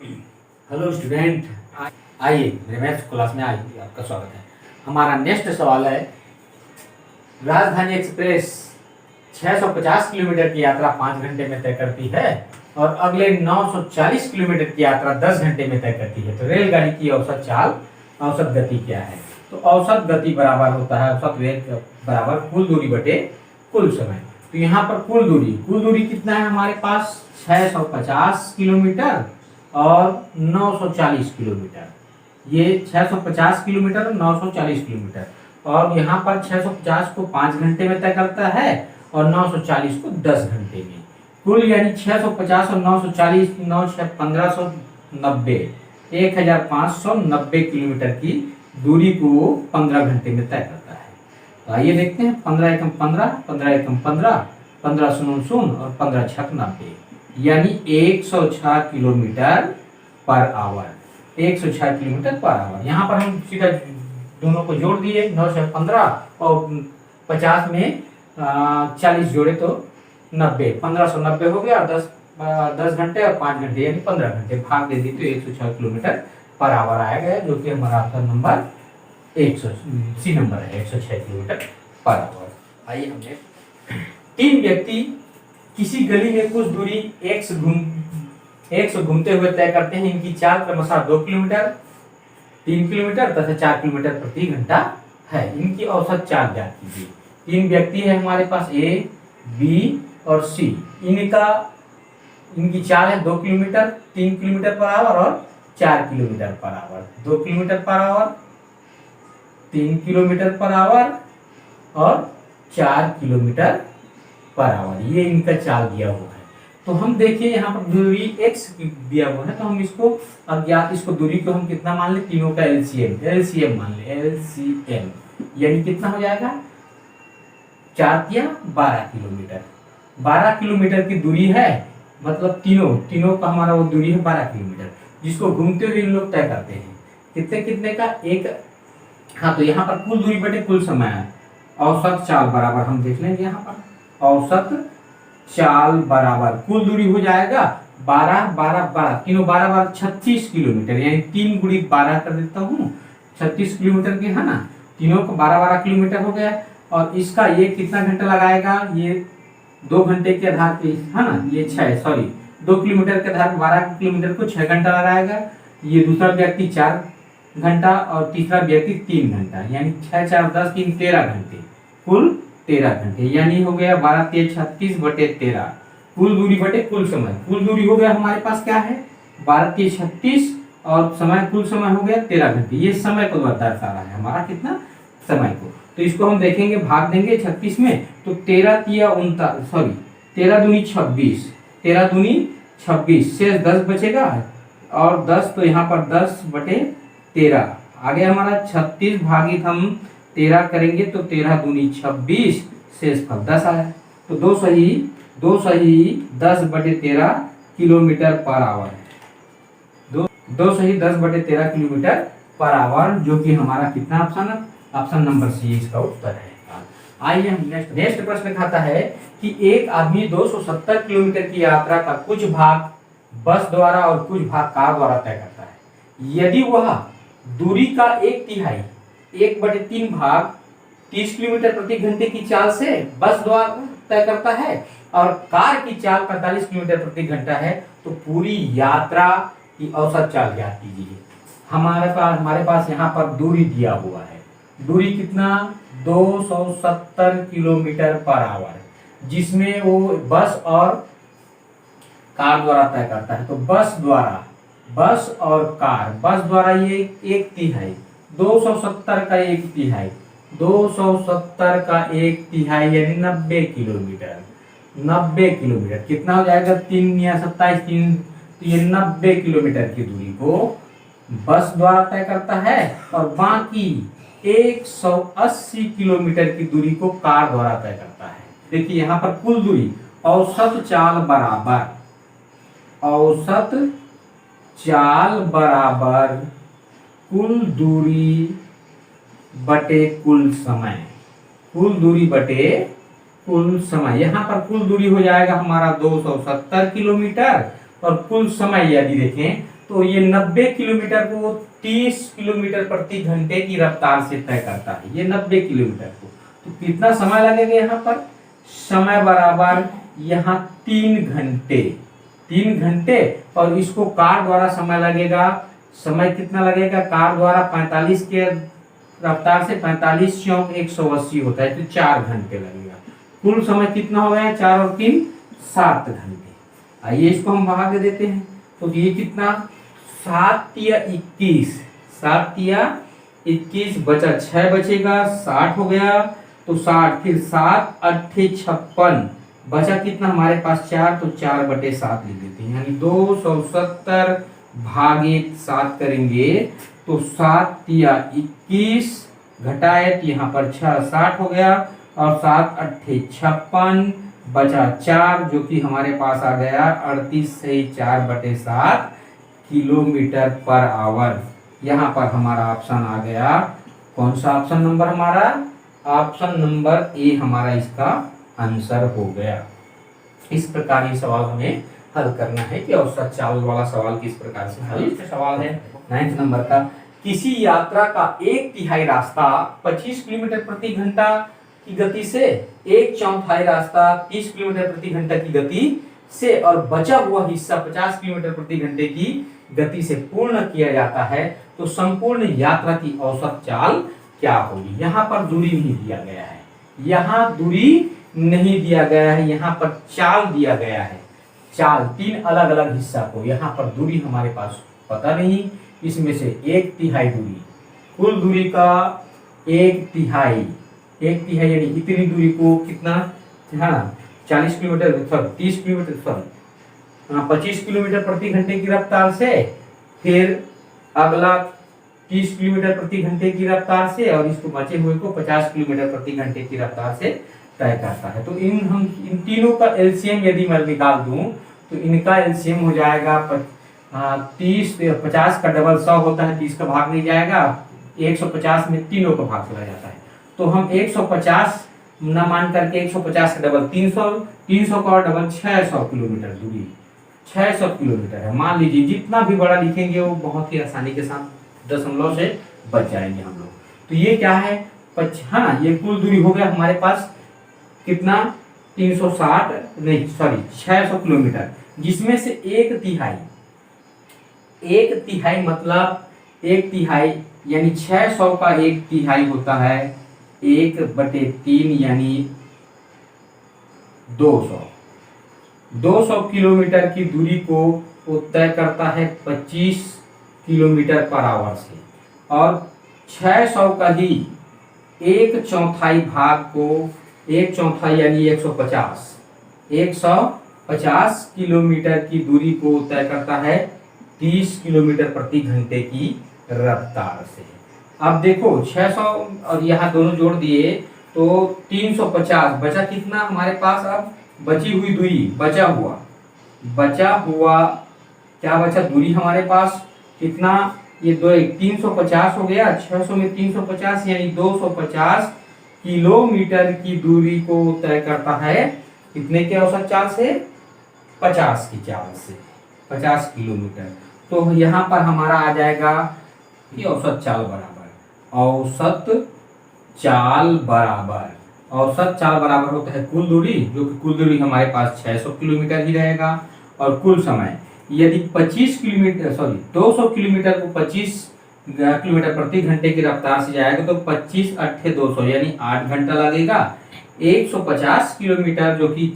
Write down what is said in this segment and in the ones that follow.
Hello student, आइए मेरे maths class में आइए, आपका स्वागत है। हमारा नेक्स्ट सवाल है, राजधानी एक्सप्रेस 650 किलोमीटर की यात्रा 5 घंटे में तय करती है और अगले 940 किलोमीटर की यात्रा 10 घंटे में तय करती है। तो रेलगाड़ी की औसत चाल, औसत गति क्या है? तो औसत गति बराबर होता है औसत वेग बराबर कुल दूरी बटे कुल समय। तो यहाँ पर कुल दूरी कितना है हमारे पास? 650 किलोमीटर और 940 किलोमीटर। ये 650 किलोमीटर और 940 किलोमीटर, और यहाँ पर 650 को 5 घंटे में तय करता है और 940 को 10 घंटे में। कुल यानी 650 और 940, 9 1590, 1590 किलोमीटर की दूरी को 15 घंटे में तय करता है। तो आइए देखते हैं। 15 एकम 15, 15 एकम 15, 15 शून्य शून्य और 15 छक 90, यानी 106 kilometre per hour. 106 kilometre per hour. यहाँ पर हम सीधा दोनों को जोड़ दिए, 9 से 15 और 50 में 40 जोड़े तो 90, 1590 हो गया। 10 घंटे और 5 घंटे यानी 15 घंटे भाग दे दी तो 106 किलोमीटर पर आवर आएगा, जो कि हमारा ऑप्शन नंबर 100 नंबर है, 106 किलोमीटर पर आवर। आइए हमने 3 व्यक्ति किसी गली में कुछ दूरी एक से घूमते हुए तय करते हैं। इनकी चाल क्रमशः 2 किलोमीटर, 3 किलोमीटर तथा 4 किलोमीटर प्रति घंटा है। इनकी औसत चाल ज्ञात कीजिए। 3 व्यक्ति है हमारे पास, ए, बी और सी। इनकी चाल है 2 किलोमीटर, 3 किलोमीटर पर आवर और 4 kilometre per hour. 2 kilometre per hour, 3 kilometre per hour और 4 किलोमीटर पर आवर। ये इनका चाल दिया हुआ है। तो हम देखिए यहाँ पर दूरी x दिया हुआ है, तो हम इसको अज्ञात, इसको दूरी को हम कितना मान ले? तीनों का एलसीएम मान ले। एलसीएम यानी कितना हो जाएगा? 4 या 12 किलोमीटर। 12 किलोमीटर की दूरी है, मतलब तीनों का हमारा वो दूरी है 12 किलोमीटर, जिसको घूमते हुए इन लोग तय करते हैं। कितने कितने का? एक। हाँ, तो यहाँ पर कुल दूरी बटे कुल समय है। औसत चाल बराबर हम देख लेंगे। यहाँ पर औसत चाल बराबर कुल दूरी हो जाएगा 12, 12, 12, तीनों 12, 12, 36 किलोमीटर, यानी 3 गुणी 12 कर देता हूँ, 36 किलोमीटर के है ना। तीनों को 12, 12 किलोमीटर हो गया। और इसका ये कितना घंटा लगाएगा? ये 2 घंटे के आधार पे है ना, ये 2 किलोमीटर के आधार पर 12 किलोमीटर को 6 घंटा लगाएगा। ये दूसरा व्यक्ति 4 घंटा और तीसरा व्यक्ति 3 घंटा, यानी 6, 4, 10, 3, 13 घंटे, कुल 13 घंटे। यानी हो गया 12, 13, 36 बटे 13, कुल दूरी बटे कुल समय। कुल दूरी हो गया हमारे पास क्या है? 12, 13, 36 और समय, कुल समय हो गया 13 घंटे। ये समय को दर्शा रहा है हमारा, कितना समय को। तो इसको हम देखेंगे, भाग देंगे 36 में, तो 13 दूनी 26, 13 दूनी 26, शेष 10 बचेगा और 10, तो यहाँ पर 10 बटे 13 आगे हमारा 36 भागित हम 13 करेंगे तो 13 दूनी 26, शेष फल 10 आया। तो 2 सही 10 बटे 13 किलोमीटर पर आवर है। 2 सही 10 बटे 13 किलोमीटर पर आवर, जो कि हमारा कितना ऑप्शन है? ऑप्शन नंबर सी इसका उत्तर है। आइए हम नेक्स्ट प्रश्न खाता है कि एक आदमी 270 किलोमीटर की यात्रा का कुछ भाग बस द्वारा और कुछ भाग कार द्वारा तय करता है। यदि वह दूरी का 1/3, 1/3 भाग 30 किलोमीटर प्रति घंटे की चाल से बस द्वारा तय करता है और कार की चाल 45 किलोमीटर प्रति घंटा है, तो पूरी यात्रा की औसत चाल ज्ञात कीजिए। हमारे पास यहाँ पर दूरी दिया हुआ है। दूरी कितना? 270 किलोमीटर पर आवर, जिसमें वो बस और कार द्वारा तय करता है। तो बस और कार, बस द्वारा ये 1/3, 270 का 1/3, 270 का 1/3 यानी 90 किलोमीटर। 90 किलोमीटर कितना हो जाएगा? 3 या 27, 3, तो ये 90 किलोमीटर की दूरी को बस द्वारा तय करता है और बाकी 180 किलोमीटर की दूरी को कार द्वारा तय करता है। देखिए यहाँ पर कुल दूरी, औसत चाल बराबर कुल दूरी बटे कुल समय। कुल दूरी बटे कुल समय, यहाँ पर कुल दूरी हो जाएगा हमारा 270 किलोमीटर और कुल समय यदि देखें तो ये 90 किलोमीटर को 30 किलोमीटर प्रति घंटे की रफ्तार से तय करता है, ये 90 किलोमीटर को। तो कितना समय लगेगा यहाँ पर? समय बराबर यहाँ 3 घंटे, 3 घंटे। और इसको कार द्वारा समय लगेगा, समय कितना लगेगा कार द्वारा? 45 के रफ्तार से 45 चौक 180 होता है, तो 4 घंटे लगेगा। कुल समय कितना हो गया? 4 और 3 7 घंटे। आइए इसको हम भाग देते हैं, तो ये कितना? 7 या 21, 7 या 21 बचा 6 बचेगा, 60 हो गया। तो 60 फिर 7 8 56 बचा कितना हमारे पास? 4, तो 4/7 लिख देते हैं, यानी 270 भागित 7 करेंगे तो 7 या 21 घटाए तो यहाँ पर 6 60 हो गया, और 7 8 56 बचा 4, जो कि हमारे पास आ गया 38 से 4/7 किलोमीटर पर आवर। यहाँ पर हमारा ऑप्शन आ गया, कौन सा ऑप्शन नंबर हमारा? ऑप्शन नंबर ए हमारा इसका आंसर हो गया। इस प्रकार ये सवाल हमें हल करना है कि औसत चाल वाला सवाल किस प्रकार से हल। सवाल है 9th नंबर का, किसी यात्रा का 1/3 रास्ता 25 किलोमीटर प्रति घंटा की गति से, 1/4 रास्ता 30 किलोमीटर प्रति घंटा की गति से, और बचा हुआ हिस्सा 50 किलोमीटर प्रति घंटे की गति से पूर्ण किया जाता है, तो संपूर्ण यात्रा की औसत चाल क्या होगी? यहाँ पर दूरी नहीं दिया गया है, यहाँ दूरी नहीं दिया गया है, यहाँ पर चाल दिया गया है। चाल 3 अलग अलग हिस्सा को, यहाँ पर दूरी हमारे पास पता नहीं, इसमें से 1/3 दूरी, कुल दूरी का 1/3, 1/3 यानी इतनी दूरी को कितना? हाँ 40 किलोमीटर 30 किलोमीटर 25 किलोमीटर प्रति घंटे की रफ्तार से, फिर अगला 30 किलोमीटर प्रति घंटे की रफ्तार से, और इसको बचे हुए को 50 किलोमीटर प्रति घंटे की रफ्तार से तय करता है। तो इन तीनों का एलसीएम यदि मैं निकाल दूं तो इनका एलसीएम हो जाएगा 30, 50 का डबल 100 होता है, 30 का भाग नहीं जाएगा, 150 में तीनों का भाग चला जाता है। तो हम 150 न मान करके 150 का डबल 300, 300 का डबल 600 किलोमीटर दूरी, 600 किलोमीटर है। मान लीजिए जितना भी बड़ा लिखेंगे वो बहुत ही आसानी के साथ दशमलव से बच जाएंगे हम लोग। तो ये क्या है? हाँ ये कुल दूरी हो गया हमारे पास कितना? 360 नहीं सॉरी 600 किलोमीटर, जिसमें से 1/3, 1/3 मतलब 1/3 यानी 600 का 1/3 होता है 1/3 यानी 200। 200 किलोमीटर की दूरी को तय करता है 25 किलोमीटर पर आवर से, और 600 का ही 1/4 भाग को, 1/4 यानी 150, 150 किलोमीटर की दूरी को तय करता है 30 किलोमीटर प्रति घंटे की रफ्तार से। अब देखो 600 और यहाँ दोनों जोड़ दिए तो 350, बचा कितना हमारे पास? अब बची हुई दूरी, बचा हुआ क्या बचा? दूरी हमारे पास कितना? ये 350 हो गया, 600 में 350 यानी 250 किलोमीटर की दूरी को तय करता है कितने के औसत चाल से? 50 की चाल से, 50 किलोमीटर। तो यहाँ पर हमारा आ जाएगा कि औसत चाल बराबर होता है कुल दूरी, जो कि कुल दूरी हमारे पास 600 किलोमीटर ही रहेगा, और कुल समय यदि 200 किलोमीटर को 25 किलोमीटर प्रति घंटे की रफ्तार से जाएगा तो 25 8 200 यानी 8 घंटा लगेगा। 150 किलोमीटर जो कि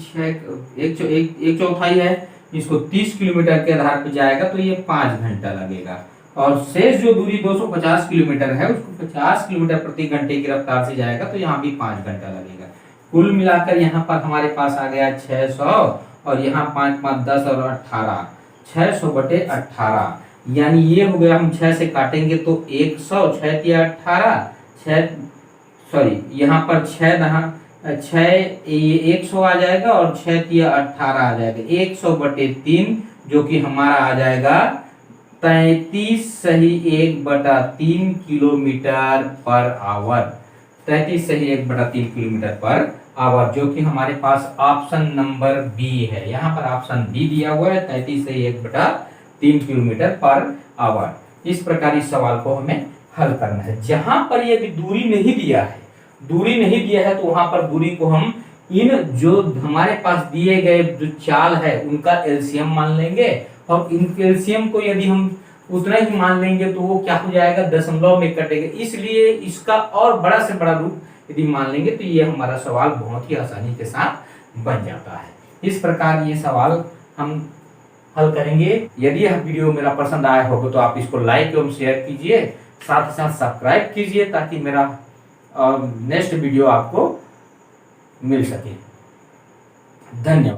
1/4 है, इसको 30 किलोमीटर के आधार पर जाएगा तो ये 5 घंटा लगेगा, और शेष जो दूरी 250 किलोमीटर है उसको 50 किलोमीटर प्रति घंटे की रफ्तार से जाएगा तो यहाँ भी 5 घंटा लगेगा। कुल मिलाकर यहाँ पर हमारे पास आ गया 600, और यहाँ 5 5 10 और 18, 600/18 यानी ये हो गया। हम 6 से काटेंगे तो 100, 6 या 18, 6 सॉरी यहाँ पर 6 ये 100 आ जाएगा, और 6 या 18 आ जाएगा, 100/3 जो कि हमारा आ जाएगा 33 सही 1/3 किलोमीटर पर आवर, 33 सही 1/3 किलोमीटर पर आवर, जो कि हमारे पास ऑप्शन नंबर बी है। यहाँ पर ऑप्शन बी दिया हुआ है 33 सही 1/3 3 किलोमीटर पर आवर। इस प्रकार इस सवाल को हमें हल करना है। जहां पर यदि दूरी नहीं दिया है तो वहां पर दूरी को हम इन जो हमारे पास दिए गए जो चाल है उनका एलसीएम मान लेंगे, और इन एलसीएम को यदि हम उतना ही मान लेंगे तो वो क्या हो जाएगा, दशमलव में कटेगा। इसलिए इसका और बड़ा से बड़ा रूप यदि मान लेंगे तो ये हमारा सवाल बहुत ही आसानी के साथ बन जाता है। इस प्रकार ये सवाल हम हल करेंगे। यदि यह वीडियो मेरा पसंद आया होगा तो आप इसको लाइक एवं शेयर कीजिए, साथ ही साथ सब्सक्राइब कीजिए ताकि मेरा नेक्स्ट वीडियो आपको मिल सके। धन्यवाद।